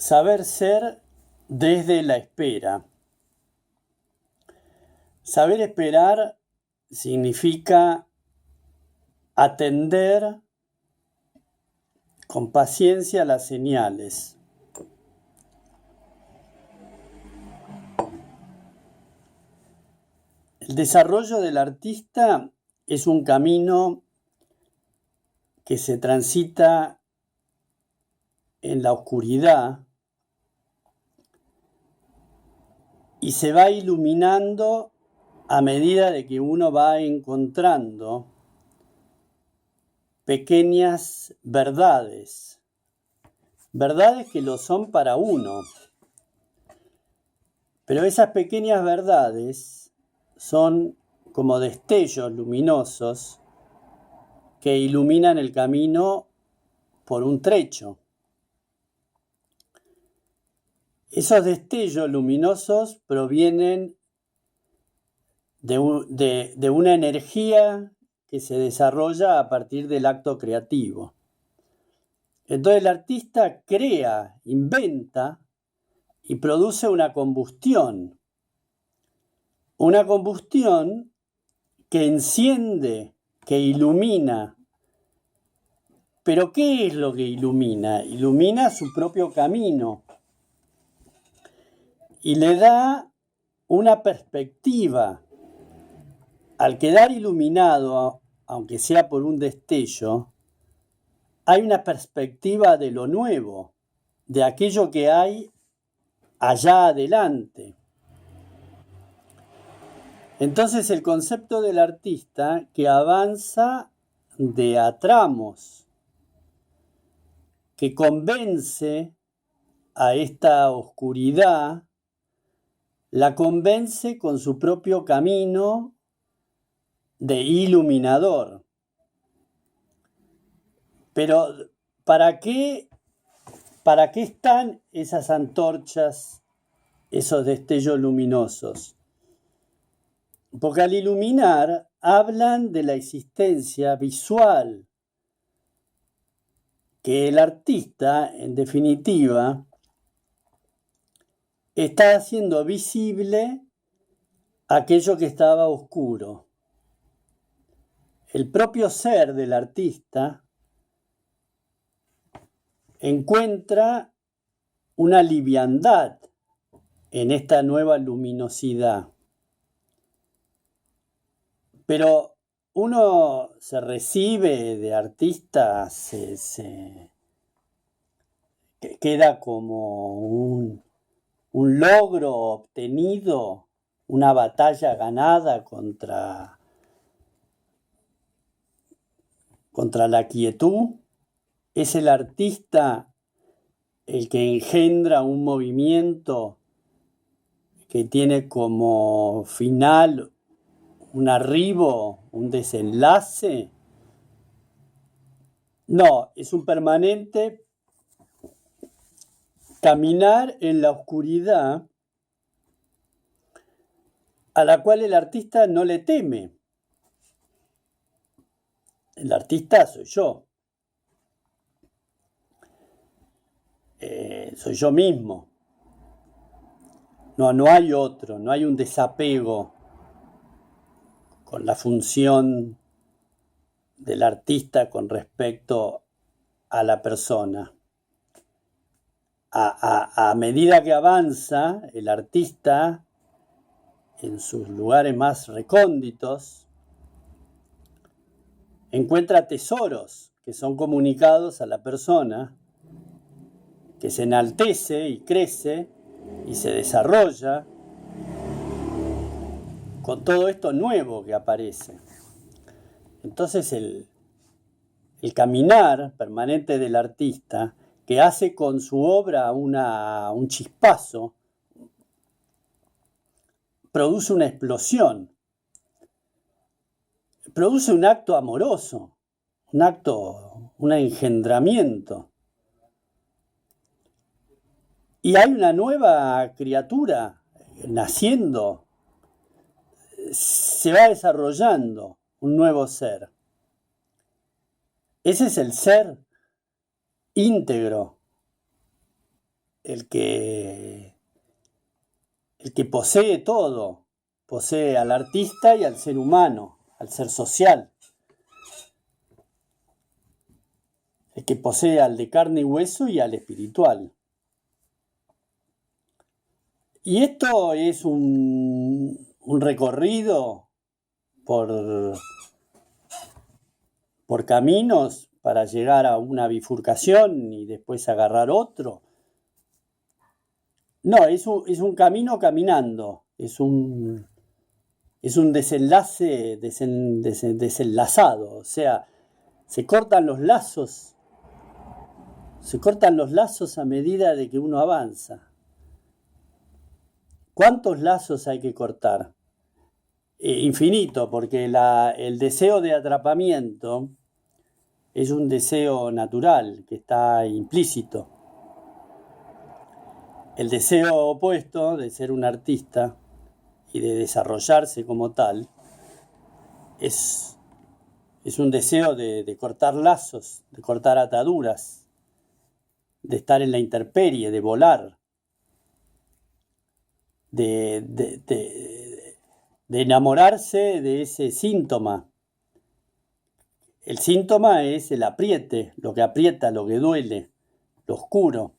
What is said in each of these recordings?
Saber ser desde la espera. Saber esperar significa atender con paciencia las señales. El desarrollo del artista es un camino que se transita en la oscuridad y se va iluminando a medida de que uno va encontrando pequeñas verdades que lo son para uno. Pero esas pequeñas verdades son como destellos luminosos que iluminan el camino por un trecho. Esos destellos luminosos provienen de una energía que se desarrolla a partir del acto creativo. Entonces el artista crea, inventa y produce una combustión que enciende, que ilumina. ¿Pero qué es lo que ilumina? Ilumina su propio camino y le da una perspectiva. Al quedar iluminado, aunque sea por un destello, hay una perspectiva de lo nuevo, de aquello que hay allá adelante. Entonces el concepto del artista que avanza de a tramos, que convence a esta oscuridad, la convence con su propio camino de iluminador. Pero ¿para qué están esas antorchas, esos destellos luminosos? Porque al iluminar hablan de la existencia visual, que el artista, en definitiva, está haciendo visible aquello que estaba oscuro. El propio ser del artista encuentra una liviandad en esta nueva luminosidad. Pero uno se recibe de artista, queda como un logro obtenido, una batalla ganada contra la quietud. Es el artista el que engendra un movimiento que tiene como final un arribo, un desenlace. No, es un permanente caminar en la oscuridad a la cual el artista no le teme. El artista soy yo. Soy yo mismo. No hay otro, no hay un desapego con la función del artista con respecto a la persona. A medida que avanza el artista en sus lugares más recónditos, encuentra tesoros que son comunicados a la persona, que se enaltece y crece y se desarrolla con todo esto nuevo que aparece. Entonces el caminar permanente del artista, que hace con su obra un chispazo, produce una explosión, produce un acto amoroso, un engendramiento. Y hay una nueva criatura naciendo, se va desarrollando un nuevo ser. Ese es el ser íntegro el que posee todo, posee al artista y al ser humano, al ser social, el que posee al de carne y hueso y al espiritual. Y esto es un recorrido por caminos para llegar a una bifurcación y después agarrar otro. No, es un camino caminando, es un desenlace desenlazado, o sea, se cortan los lazos a medida de que uno avanza. ¿Cuántos lazos hay que cortar? Infinito, porque el deseo de atrapamiento es un deseo natural que está implícito. El deseo opuesto de ser un artista y de desarrollarse como tal es un deseo de cortar lazos, de cortar ataduras, de estar en la intemperie, de volar, de enamorarse de ese síntoma. El síntoma es el apriete, lo que aprieta, lo que duele, lo oscuro.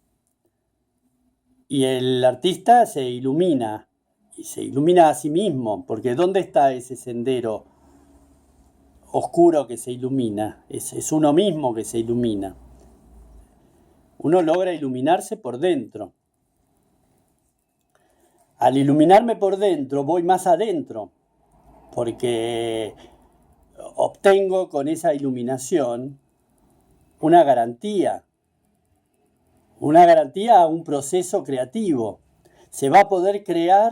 Y el artista se ilumina, y se ilumina a sí mismo, porque ¿dónde está ese sendero oscuro que se ilumina? Es uno mismo que se ilumina. Uno logra iluminarse por dentro. Al iluminarme por dentro, voy más adentro, porque obtengo con esa iluminación una garantía a un proceso creativo. Se va a poder crear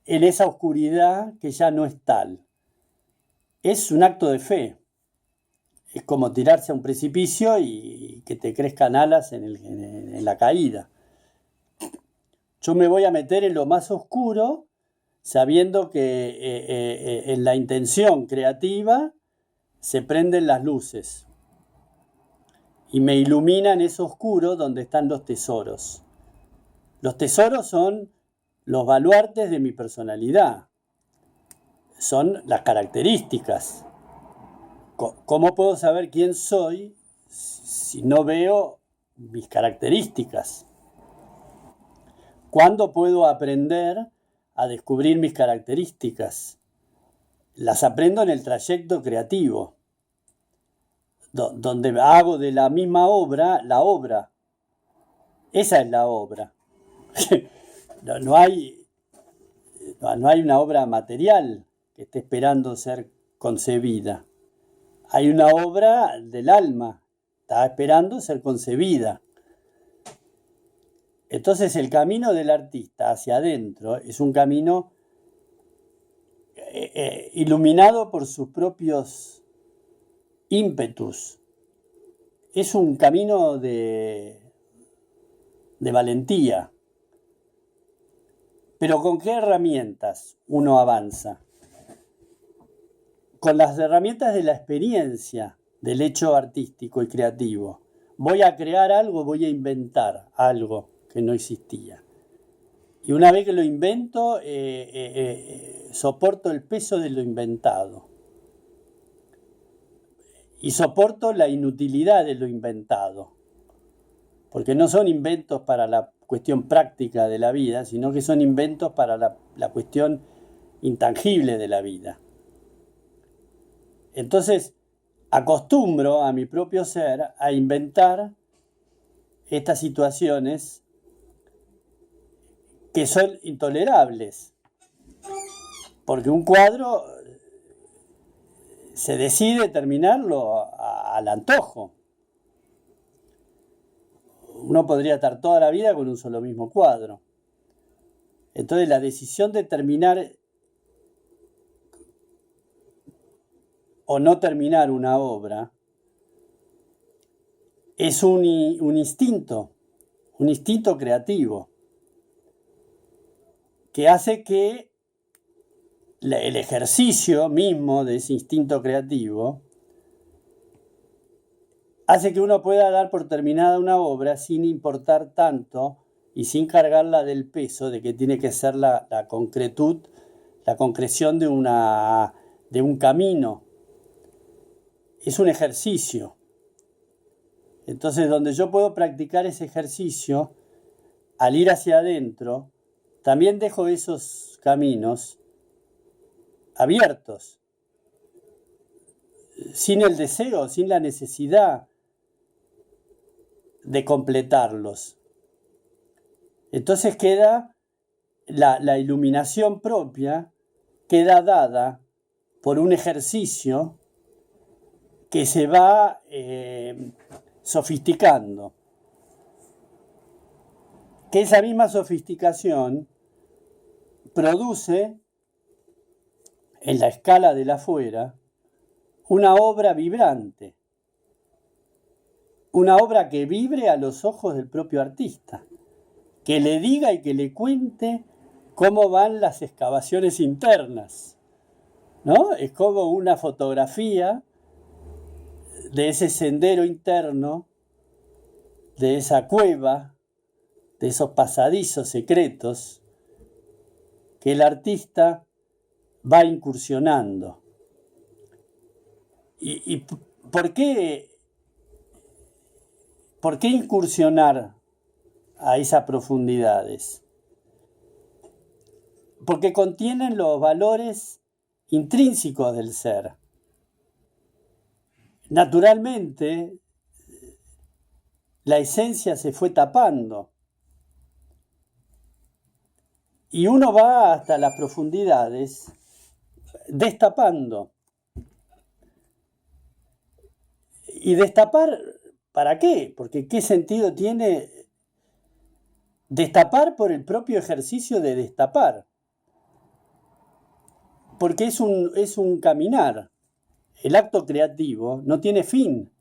en esa oscuridad que ya no es tal. Es un acto de fe. Es como tirarse a un precipicio y que te crezcan alas en la caída. Yo me voy a meter en lo más oscuro sabiendo que en la intención creativa se prenden las luces y me iluminan eso oscuro donde están los tesoros. Los tesoros son los baluartes de mi personalidad, son las características. ¿Cómo puedo saber quién soy si no veo mis características? ¿Cuándo puedo aprender a descubrir mis características? Las aprendo en el trayecto creativo, donde hago de la misma obra la obra. Esa es la obra. No hay una obra material que esté esperando ser concebida. Hay una obra del alma, está esperando ser concebida. Entonces el camino del artista hacia adentro es un camino iluminado por sus propios ímpetus. Es un camino de valentía. Pero ¿con qué herramientas uno avanza? Con las herramientas de la experiencia, del hecho artístico y creativo. Voy a crear algo, voy a inventar algo que no existía. Y una vez que lo invento, soporto el peso de lo inventado. Y soporto la inutilidad de lo inventado. Porque no son inventos para la cuestión práctica de la vida, sino que son inventos para la cuestión intangible de la vida. Entonces, acostumbro a mi propio ser a inventar estas situaciones que son intolerables. Porque un cuadro se decide terminarlo al antojo. Uno podría estar toda la vida con un solo mismo cuadro. Entonces la decisión de terminar o no terminar una obra es un instinto creativo que hace que el ejercicio mismo de ese instinto creativo hace que uno pueda dar por terminada una obra sin importar tanto y sin cargarla del peso de que tiene que ser la concretud, la concreción de un camino. Es un ejercicio. Entonces, donde yo puedo practicar ese ejercicio, al ir hacia adentro, también dejo esos caminos abiertos, sin el deseo, sin la necesidad de completarlos. Entonces queda la iluminación propia, queda dada por un ejercicio que se va sofisticando. Que esa misma sofisticación produce en la escala del afuera una obra vibrante, una obra que vibre a los ojos del propio artista, que le diga y que le cuente cómo van las excavaciones internas, ¿no? Es como una fotografía de ese sendero interno, de esa cueva, de esos pasadizos secretos que el artista va incursionando. ¿Y por qué incursionar a esas profundidades? Porque contienen los valores intrínsecos del ser. Naturalmente, la esencia se fue tapando. Y uno va hasta las profundidades destapando. ¿Y destapar para qué? Porque ¿qué sentido tiene destapar por el propio ejercicio de destapar? Porque es un caminar. El acto creativo no tiene fin.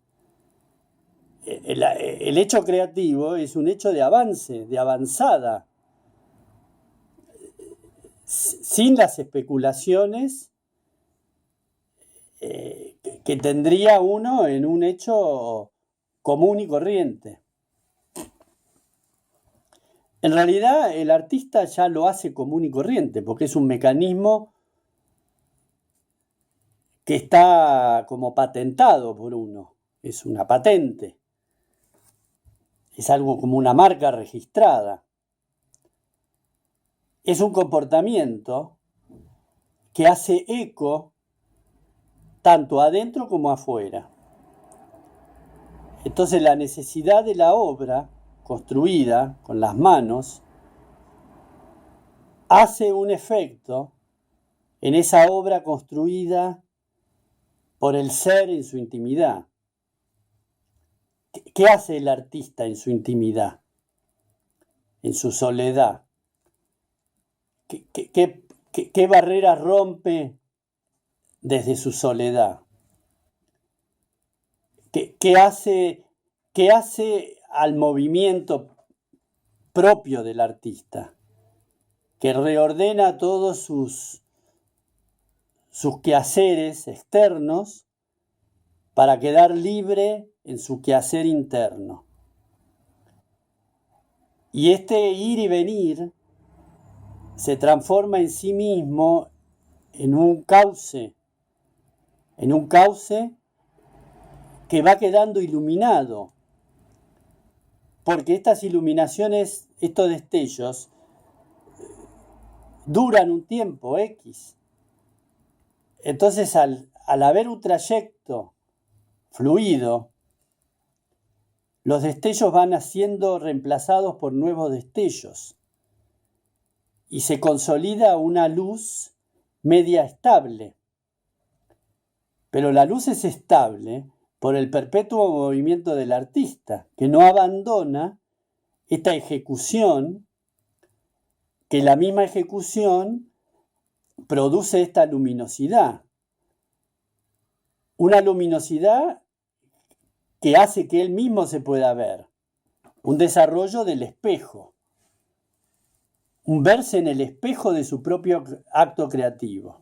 El hecho creativo es un hecho de avance, de avanzada, sin las especulaciones que tendría uno en un hecho común y corriente. En realidad el artista ya lo hace común y corriente, porque es un mecanismo que está como patentado por uno, es una patente, es algo como una marca registrada. Es un comportamiento que hace eco tanto adentro como afuera. Entonces la necesidad de la obra construida con las manos hace un efecto en esa obra construida por el ser en su intimidad. ¿Qué hace el artista en su intimidad? En su soledad. ¿Qué barreras rompe desde su soledad? ¿Qué hace al movimiento propio del artista? Que reordena todos sus quehaceres externos para quedar libre en su quehacer interno. Y este ir y venir se transforma en sí mismo en un cauce que va quedando iluminado, porque estas iluminaciones, estos destellos, duran un tiempo X. Entonces, al haber un trayecto fluido, los destellos van siendo reemplazados por nuevos destellos y se consolida una luz media estable. Pero la luz es estable por el perpetuo movimiento del artista, que no abandona esta ejecución, que la misma ejecución produce esta luminosidad. Una luminosidad que hace que él mismo se pueda ver. Un desarrollo del espejo. Un verse en el espejo de su propio acto creativo.